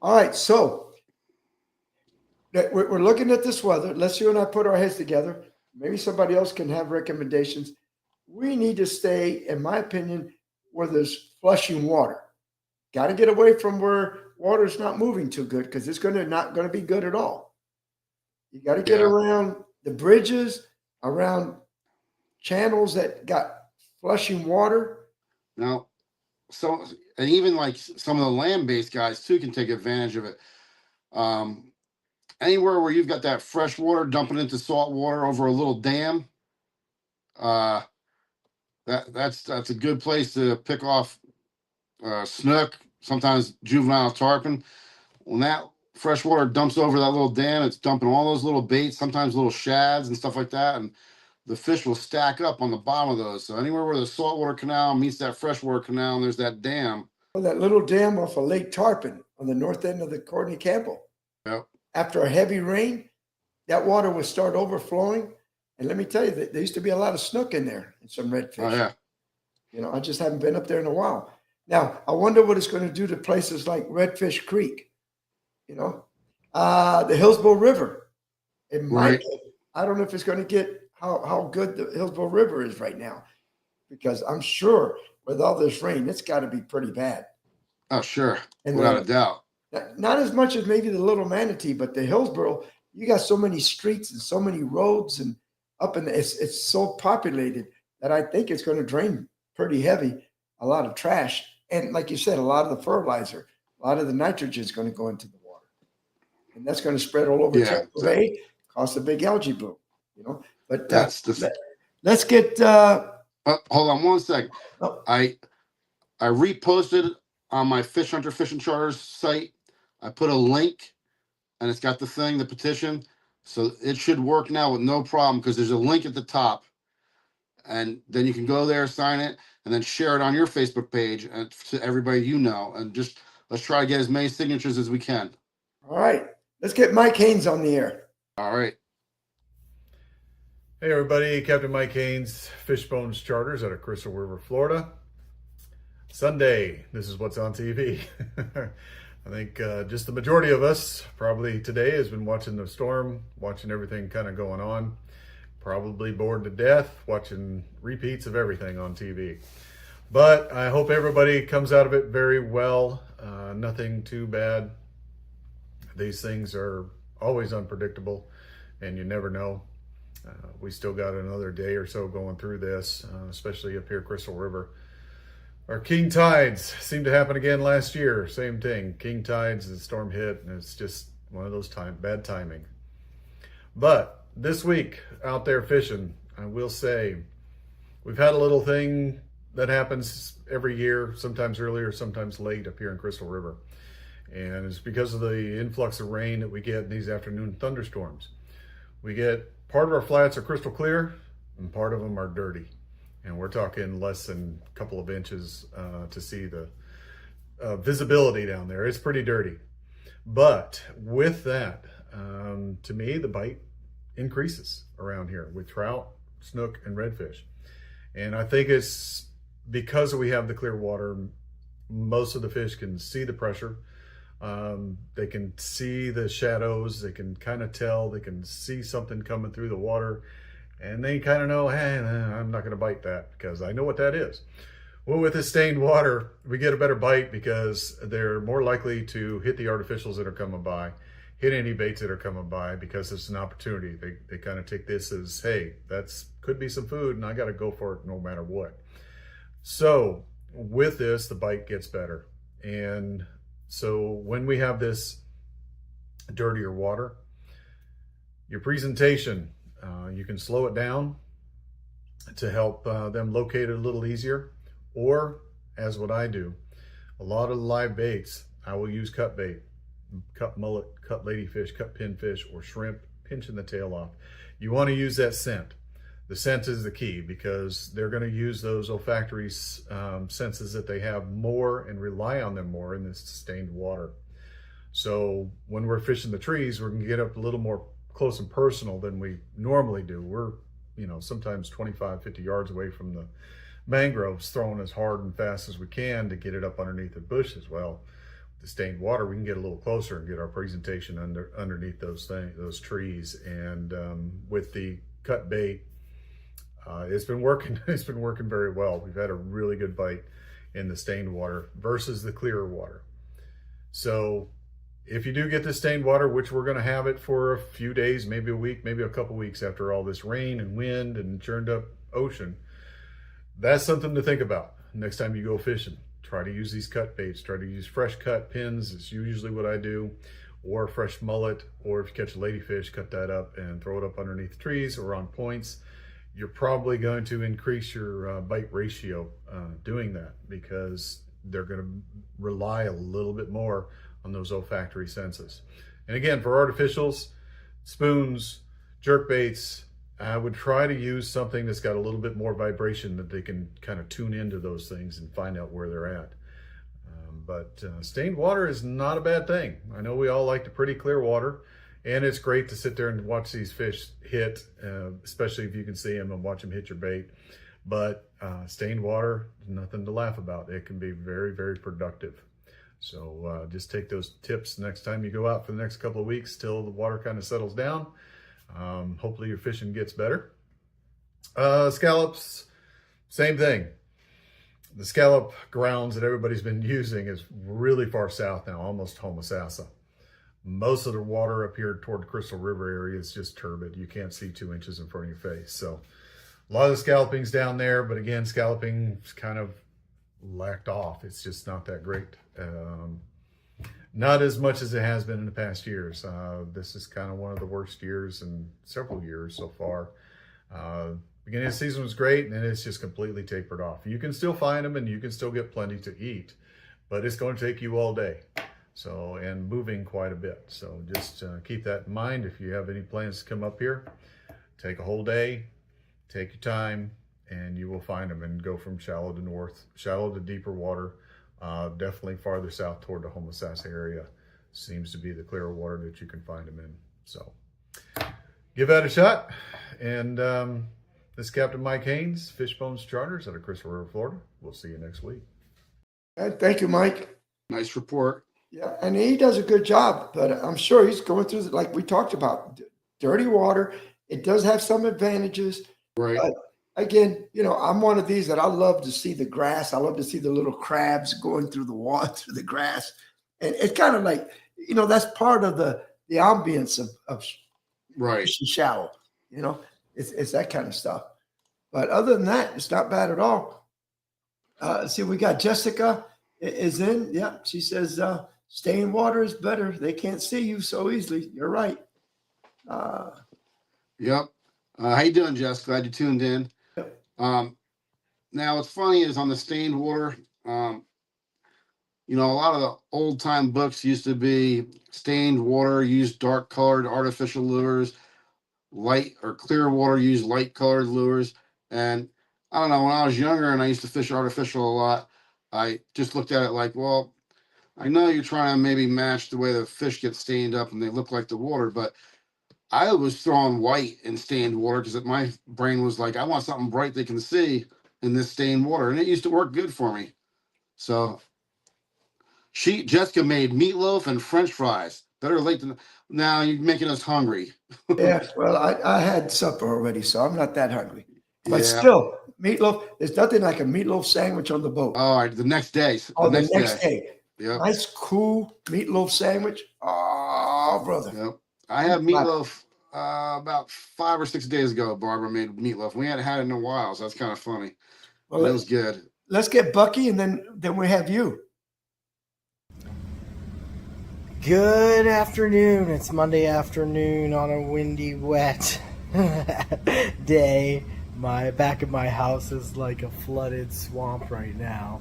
All right, so we're looking at this weather. Let's you and I put our heads together. Maybe somebody else can have recommendations. We need to stay, in my opinion, where there's flushing water. Got to get away from where water's not moving too good because it's not going to be good at all. You got to get Yeah. around the bridges, around channels that got flushing water. Now, so and even like some of the land-based guys too can take advantage of it. Anywhere where you've got that fresh water dumping into salt water over a little dam, that's a good place to pick off snook, sometimes juvenile tarpon. When that fresh water dumps over that little dam, it's dumping all those little baits, sometimes little shads and stuff like that, and the fish will stack up on the bottom of those. So anywhere where the saltwater canal meets that freshwater canal and there's that dam. That little dam off of Lake Tarpon on the north end of the Courtney Campbell. Yep. After a heavy rain, that water would start overflowing. And let me tell you, that there used to be a lot of snook in there and some redfish. Oh, yeah. You know, I just haven't been up there in a while. Now, I wonder what it's going to do to places like Redfish Creek, you know, the Hillsborough River. It might, Right. I don't know if it's going to get how good the Hillsborough River is right now, because I'm sure with all this rain, it's got to be pretty bad. Oh, sure. And Without a doubt. not as much as maybe the Little Manatee, but the Hillsborough, you got so many streets and so many roads and it's so populated that I think it's going to drain pretty heavy, a lot of trash. And like you said, a lot of the fertilizer, a lot of the nitrogen is going to go into the water. And that's going to spread all over Yeah. Tampa Bay, caused a big algae bloom, you know. But That's the. let's get. Hold on 1 second. Oh, I reposted on my Fish Hunter Fishing Charters site. I put a link, and it's got the petition. So it should work now with no problem because there's a link at the top, and then you can go there, sign it, and then share it on your Facebook page and to everybody you know. And just let's try to get as many signatures as we can. all right. Let's get Mike Haynes on the air. All right. Hey everybody, Captain Mike Haynes, Fishbones Charters out of Crystal River, Florida. Sunday, this is what's on TV. I think just the majority of us probably today has been watching the storm, watching everything kind of going on. Probably bored to death, watching repeats of everything on TV. But I hope everybody comes out of it very well. Nothing too bad. These things are always unpredictable and you never know. We still got another day or so going through this, especially up here Crystal River. Our king tides seemed to happen again last year. Same thing, king tides, the storm hit, and it's just one of those bad timing. But this week out there fishing, I will say, we've had a little thing that happens every year, sometimes earlier, sometimes late up here in Crystal River. And it's because of the influx of rain that we get in these afternoon thunderstorms. We get part of our flats are crystal clear and part of them are dirty. And we're talking less than a couple of inches to see the visibility down there. It's pretty dirty. But with that, to me, the bite increases around here with trout, snook, and redfish. And I think it's because we have the clear water, most of the fish can see the pressure. They can see the shadows, they can kind of tell, they can see something coming through the water, and they kind of know, hey, I'm not going to bite that because I know what that is. Well, with the stained water, we get a better bite because they're more likely to hit the artificials that are coming by, hit any baits that are coming by because it's an opportunity. They kind of take this as, hey, that's could be some food and I got to go for it no matter what. So with this, the bite gets better. And so when we have this dirtier water, your presentation, you can slow it down to help them locate it a little easier. Or, as what I do, a lot of live baits, I will use cut bait, cut mullet, cut ladyfish, cut pinfish, or shrimp, pinching the tail off. You want to use that scent. The scent is the key because they're going to use those olfactory senses that they have more and rely on them more in this stained water. So when we're fishing the trees, we're going to get up a little more close and personal than we normally do. We're, sometimes 25, 50 yards away from the mangroves, throwing as hard and fast as we can to get it up underneath the bushes. Well, with the stained water, we can get a little closer and get our presentation underneath those trees. And with the cut bait, it's been working. It's been working very well. We've had a really good bite in the stained water versus the clearer water. So if you do get the stained water, which we're going to have it for a few days, maybe a week, maybe a couple weeks after all this rain and wind and churned up ocean, that's something to think about next time you go fishing. Try to use these cut baits. Try to use fresh cut pins. It's usually what I do, or fresh mullet, or if you catch a ladyfish, cut that up and throw it up underneath trees or on points. You're probably going to increase your bite ratio doing that because they're going to rely a little bit more on those olfactory senses. And again, for artificials, spoons, jerk baits, I would try to use something that's got a little bit more vibration that they can kind of tune into those things and find out where they're at. But stained water is not a bad thing. I know we all like the pretty clear water, and it's great to sit there and watch these fish hit, especially if you can see them and watch them hit your bait. But stained water, nothing to laugh about. It can be very, very productive. So just take those tips next time you go out for the next couple of weeks till the water kind of settles down. Hopefully your fishing gets better. Scallops, same thing. The scallop grounds that everybody's been using is really far south now, almost Homosassa. Most of the water up here toward the Crystal River area is just turbid. You can't see 2 inches in front of your face. So a lot of the scalloping's down there, but again, scalloping's kind of lacked off. It's just not that great. not as much as it has been in the past years. This is kind of one of the worst years in several years so far. Beginning of the season was great, and it's just completely tapered off. You can still find them, and you can still get plenty to eat, but it's going to take you all day. So, and moving quite a bit. So just keep that in mind. If you have any plans to come up here, take a whole day, take your time, and you will find them, and go from shallow to deeper water. Definitely farther south toward the Homosassa area seems to be the clearer water that you can find them in. So give that a shot. And this is Captain Mike Haynes, Fishbones Charters out of Crystal River, Florida. We'll see you next week. Thank you, Mike. Nice report. Yeah, and he does a good job, but I'm sure he's going through, like we talked about, dirty water. It does have some advantages. Right. But again, I'm one of these that I love to see the grass. I love to see the little crabs going through the water, through the grass. And it's kind of like, that's part of the ambience of Right. shallow. It's that kind of stuff. But other than that, it's not bad at all. See, we got Jessica is in. Yeah, she says, stay in water is better. They can't see you so easily. You're right. Yep. How you doing, Jess? Glad you tuned in. Yep. Now, what's funny is on the stained water, a lot of the old time books used to be stained water, use dark colored artificial lures, light or clear water, use light colored lures. And I don't know, when I was younger and I used to fish artificial a lot, I just looked at it like, well, I know you're trying to maybe match the way the fish get stained up and they look like the water, but I was throwing white in stained water because my brain was like, I want something bright they can see in this stained water. And it used to work good for me. So Jessica made meatloaf and French fries. Better late than now. You're making us hungry. Yeah, well, I had supper already, so I'm not that hungry. But Yeah. still, meatloaf, there's nothing like a meatloaf sandwich on the boat. All right, the next day. Oh, the next day. Yep. Nice, cool meatloaf sandwich. Oh, brother. Yep. I had meatloaf about 5 or 6 days ago. Barbara made meatloaf. We hadn't had it in a while, so that's kind of funny. Well, It was good. let's get Bucky, and then we have you. Good afternoon. It's Monday afternoon on a windy, wet day. My back of my house is like a flooded swamp right now.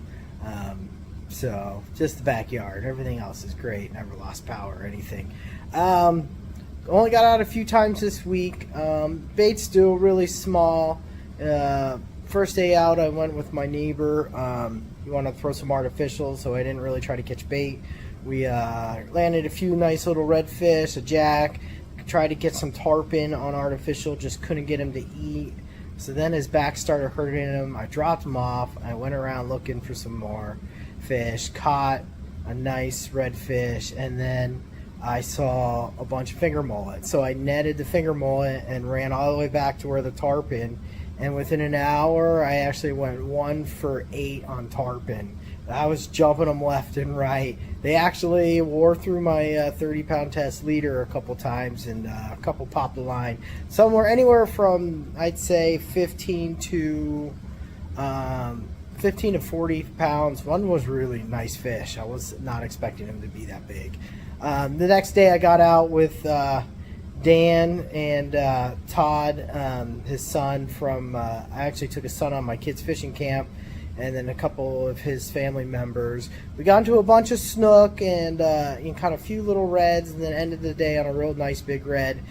So just the backyard. Everything else is great. Never lost power or anything. Only got out a few times this week. Bait's still really small. First day out, I went with my neighbor. He wanted to throw some artificial, so I didn't really try to catch bait. We landed a few nice little redfish, a jack. Tried to get some tarpon on artificial, just couldn't get him to eat. So then his back started hurting him. I dropped him off. I went around looking for some more fish, caught a nice redfish, and then I saw a bunch of finger mullet. So I netted the finger mullet and ran all the way back to where the tarpon. And within an hour, I actually went 1 for 8 on tarpon. I was jumping them left and right. They actually wore through my 30-pound test leader a couple times, and a couple popped the line. Anywhere from, I'd say, 15 to 40 pounds. One was really nice fish. I was not expecting him to be that big. The next day I got out with Dan and Todd, his son from, I actually took his son on my kids' fishing camp, and then a couple of his family members. We got into a bunch of snook and kind of a few little reds, and then ended the day on a real nice big red.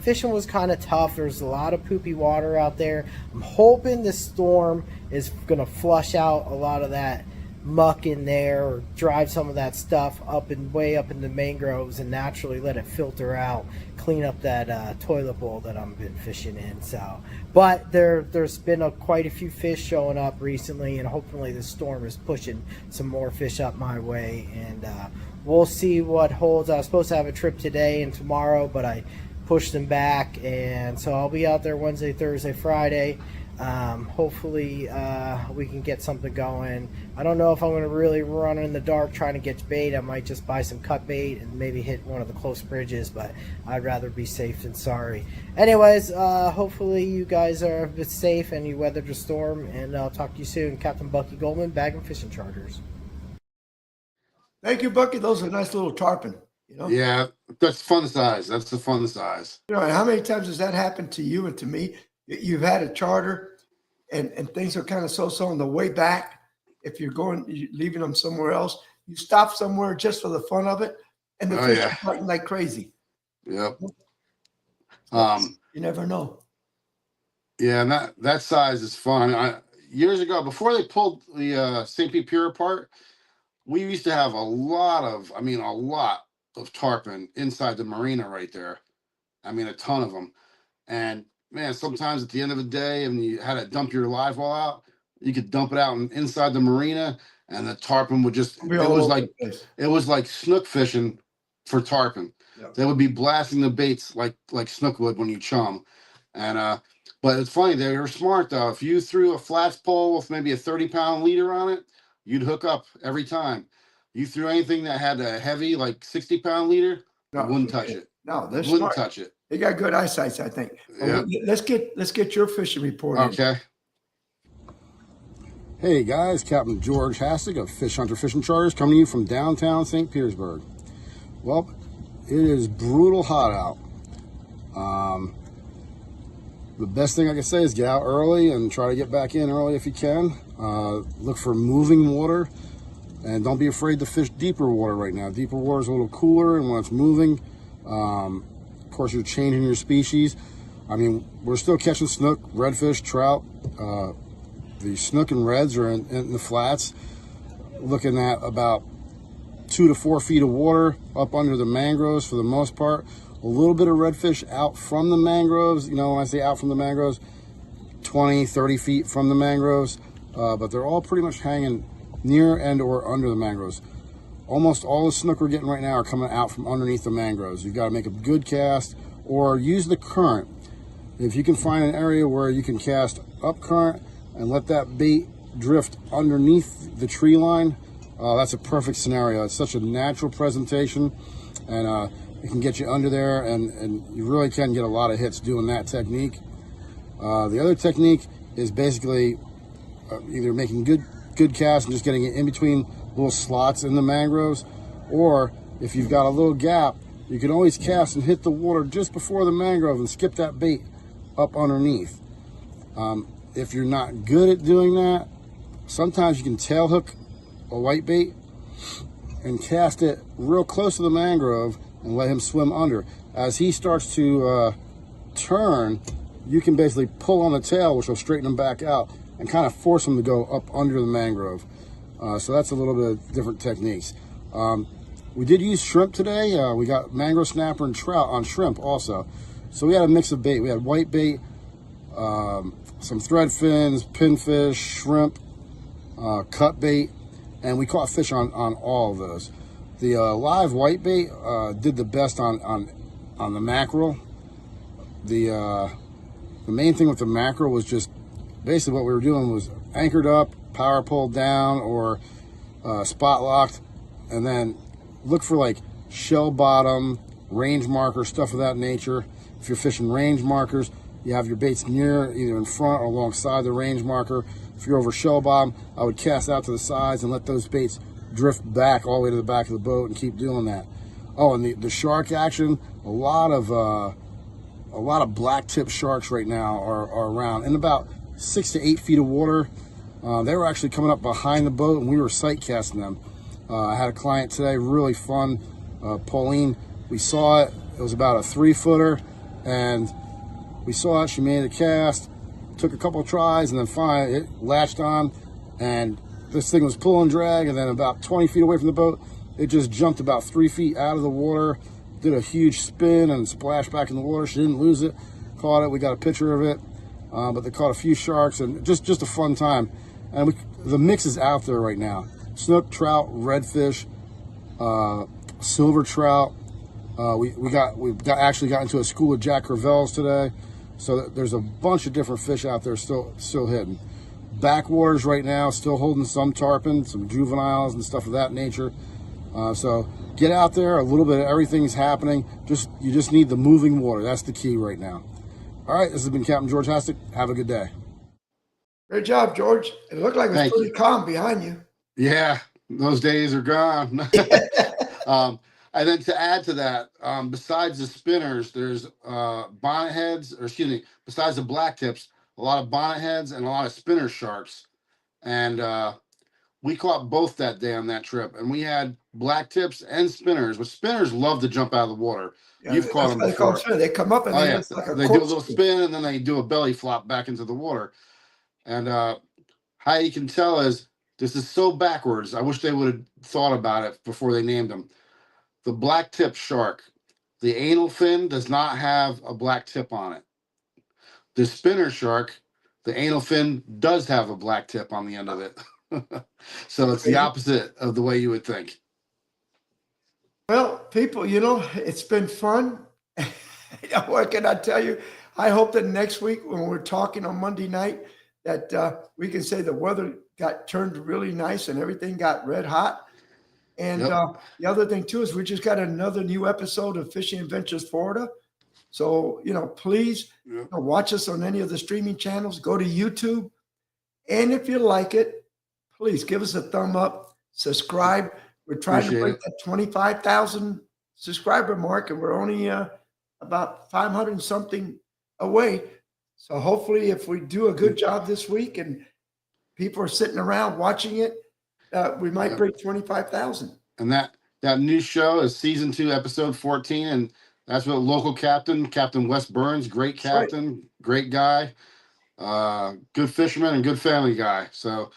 Fishing was kind of tough. There's a lot of poopy water out there. I'm hoping this storm is going to flush out a lot of that muck in there, or drive some of that stuff way up in the mangroves and naturally let it filter out, clean up that toilet bowl that I've been fishing in. But there's been quite a few fish showing up recently, and hopefully the storm is pushing some more fish up my way, and we'll see what holds. I was supposed to have a trip today and tomorrow, but I pushed them back, and so I'll be out there Wednesday, Thursday, Friday. Hopefully we can get something going. I don't know if I'm going to really run in the dark trying to get bait. I might just buy some cut bait and maybe hit one of the close bridges, but I'd rather be safe than sorry. Anyways, hopefully you guys are a bit safe and you weathered the storm, and I'll talk to you soon. Captain Bucky Goldman, Bag and Fishing Charters. Thank you, Bucky. Those are nice little tarpon. You know. Yeah, that's fun size. That's the fun size. You know, and how many times has that happened to you and to me? You've had a charter, and things are kind of so on the way back. If you're leaving them somewhere else, you stop somewhere just for the fun of it, and the fish are fighting like crazy. Yep. You never know. Yeah, and that size is fun. Years ago, before they pulled the St. Pete Pier apart, we used to have a lot of tarpon inside the marina right there. I mean, a ton of them. And man, sometimes at the end of the day, and you had to dump your live well out, you could dump it out inside the marina, and the tarpon would just, it was like snook fishing for tarpon. Yeah. They would be blasting the baits like snook would when you chum. And but it's funny, they were smart though. If you threw a flats pole with maybe a 30-pound leader on it, you'd hook up every time. You threw anything that had a heavy, like 60-pound leader, you wouldn't touch it. No, they wouldn't touch it. They got good eyesight, I think. Yeah. Let's get your fishing report. Okay. Hey guys, Captain George Hastig of Fish Hunter Fishing Charters coming to you from downtown St. Petersburg. Well, it is brutal hot out. The best thing I can say is get out early and try to get back in early if you can. Look for moving water, and don't be afraid to fish deeper water right now. Deeper water is a little cooler, and when it's moving, of course, you're changing your species. I mean, we're still catching snook, redfish, trout. The snook and reds are in the flats, looking at about 2 to 4 feet of water up under the mangroves for the most part. A little bit of redfish out from the mangroves. You know, when I say out from the mangroves, 20, 30 feet from the mangroves. But they're all pretty much hanging near and or under the mangroves. Almost all the snook we're getting right now are coming out from underneath the mangroves. You've got to make a good cast or use the current. If you can find an area where you can cast up current and let that bait drift underneath the tree line, that's a perfect scenario. It's such a natural presentation, and it can get you under there, and you really can get a lot of hits doing that technique. The other technique is basically either making good casts and just getting it in between little slots in the mangroves, or if you've got a little gap, you can always cast and hit the water just before the mangrove and skip that bait up underneath. If you're not good at doing that, sometimes you can tail hook a white bait and cast it real close to the mangrove and let him swim under. As he starts to turn, you can basically pull on the tail, which will straighten him back out and kind of force him to go up under the mangrove. So that's a little bit of different techniques. We did use shrimp today. We got mangrove snapper and trout on shrimp also. So we had a mix of bait. We had white bait, some thread fins, pinfish, shrimp, cut bait, and we caught fish on all of those. The live white bait did the best on the mackerel. The main thing with the mackerel was just basically what we were doing was anchored up, power pulled down, or spot locked, and then look for like shell bottom, range marker, stuff of that nature. If you're fishing range markers, you have your baits near, either in front or alongside the range marker. If you're over shell bottom, I would cast out to the sides and let those baits drift back all the way to the back of the boat and keep doing that. Oh, and the shark action, a lot of black tip sharks right now are around in about 6 to 8 feet of water. They were actually coming up behind the boat, and we were sight casting them. I had a client today, really fun, Pauline. We saw it. It was about a 3-footer, and we saw it. She made a cast, took a couple of tries, and then finally it latched on, and this thing was pull and drag, and then about 20 feet away from the boat, it just jumped about 3 feet out of the water, did a huge spin and splashed back in the water. She didn't lose it, caught it. We got a picture of it, but they caught a few sharks, and just a fun time. And the mix is out there right now. Snook, trout, redfish, silver trout. We actually got into a school of Jack Crevalles today, so there's a bunch of different fish out there still hidden. Backwaters right now still holding some tarpon, some juveniles and stuff of that nature. So get out there. A little bit of everything's happening. You just need the moving water. That's the key right now. All right, this has been Captain George Hastig. Have a good day. Great job, George. It looked like it was pretty calm behind you. Yeah, Those days are gone. And then to add to that, besides the spinners, there's bonnet heads, or excuse me, besides the black tips, a lot of bonnet heads and a lot of spinner sharks. And we caught both that day on that trip. And we had black tips and spinners, but spinners love to jump out of the water. Yeah, You've caught that's them why they call before. spinner. They come up and Oh they yeah, look like a they do a little corkscrew. spin and then they do a belly flop back into the water. And how you can tell is this is so backwards. I wish they would have thought about it before they named them. The black tip shark, the anal fin does not have a black tip on it. The spinner shark, the anal fin does have a black tip on the end of it. So it's the opposite of the way you would think. Well, people, it's been fun. What can I tell you? I hope that next week when we're talking on Monday night that we can say the weather got turned really nice and everything got red hot. And Yep. the other thing too is we just got another new episode of Fishing Adventures Florida. So, please Yep. watch us on any of the streaming channels. Go to YouTube. And if you like it, please give us a thumb up, subscribe. We're trying Appreciate to break it. that 25,000 subscriber mark, and we're only about 500 and something away. So hopefully if we do a good job this week and people are sitting around watching it, we might Yep. break 25,000. And that new show is season 2, episode 14, and that's with local Captain Wes Burns, great That's right. captain, great guy, good fisherman and good family guy. So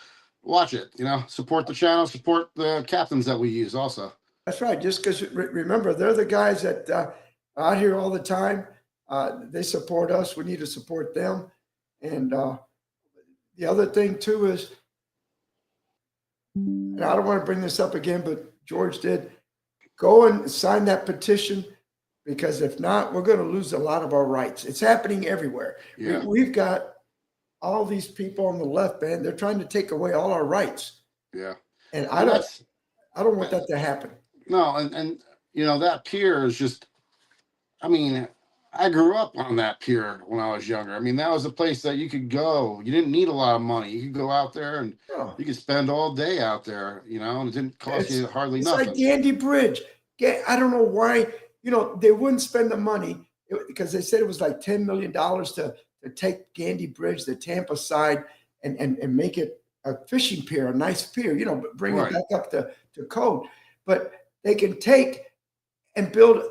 watch it. Support the channel, support the captains that we use also. That's right. Just because remember, they're the guys that are out here all the time. They support us. We need to support them. And the other thing too is, and I don't want to bring this up again, but George did, go and sign that petition, because if not, we're going to lose a lot of our rights. It's happening everywhere. Yeah. We've got all these people on the left, man. They're trying to take away all our rights. Yeah. And And that's I don't want that to happen. no, and that pier is just, I grew up on that pier when I was younger. That was a place that you could go. You didn't need a lot of money. You could go out there and Oh. you could spend all day out there, and it didn't cost you hardly It's nothing. like Gandy Bridge. I don't know why, they wouldn't spend the money because they said it was like $10 million to take Gandy Bridge, the Tampa side, and make it a fishing pier, a nice pier, bring Right. it back up to code. But they can take and build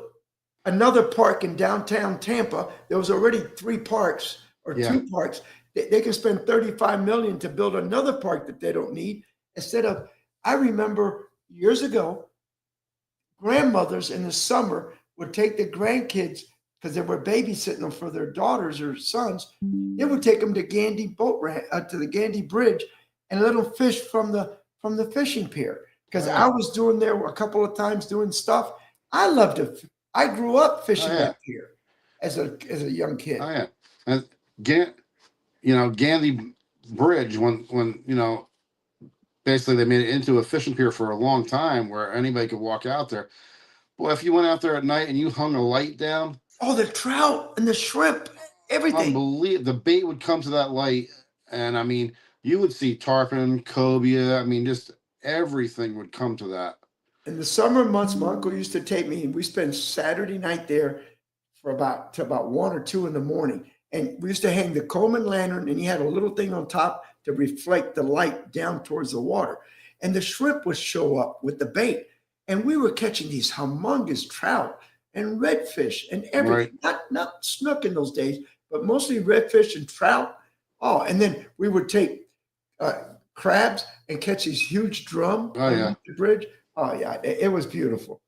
another park in downtown Tampa. There was already 3 parks or Yeah. 2 parks. They can spend $35 million to build another park that they don't need. Instead of, I remember years ago, grandmothers in the summer would take the grandkids because they were babysitting them for their daughters or sons. They would take them to Gandy to the Gandy Bridge and let them fish from the fishing pier. Because Yeah. I was doing there a couple of times doing stuff. I loved it. I grew up fishing yeah. that pier as a young kid. Oh yeah, and Gandy Bridge when basically they made it into a fishing pier for a long time where anybody could walk out there. Boy, if you went out there at night and you hung a light down, Oh, the trout and the shrimp, everything. unbelievable. The bait would come to that light, and you would see tarpon, cobia. Just everything would come to that. In the summer months, my uncle used to take me, and we spent Saturday night there for about 1 or 2 in the morning. And we used to hang the Coleman lantern, and he had a little thing on top to reflect the light down towards the water. And the shrimp would show up with the bait. And we were catching these humongous trout and redfish and everything. Not snook in those days, but mostly redfish and trout. Oh, and then we would take crabs and catch these huge drum Oh, yeah. on the bridge. Oh yeah, it was beautiful,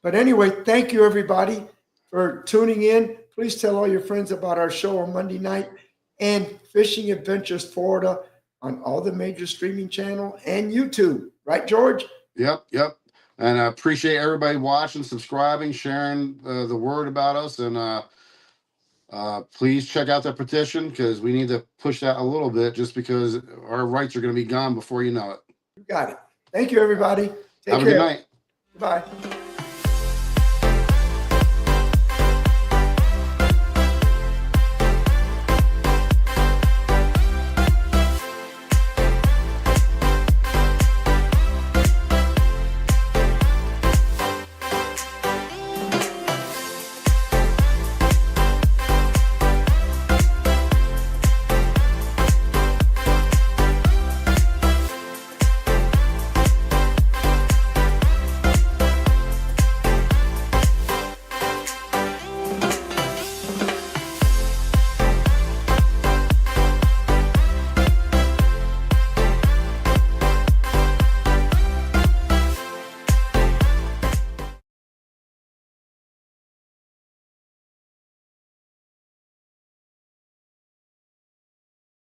But anyway, thank you everybody for tuning in. Please tell all your friends about our show on Monday night and Fishing Adventures Florida on all the major streaming channel and YouTube. Right, George? Yep. And I appreciate everybody watching, subscribing, sharing the word about us, and please check out that petition because we need to push that a little bit, just because our rights are going to be gone before you know it. You got it. Thank you, everybody. Take Have a care. good night. Bye.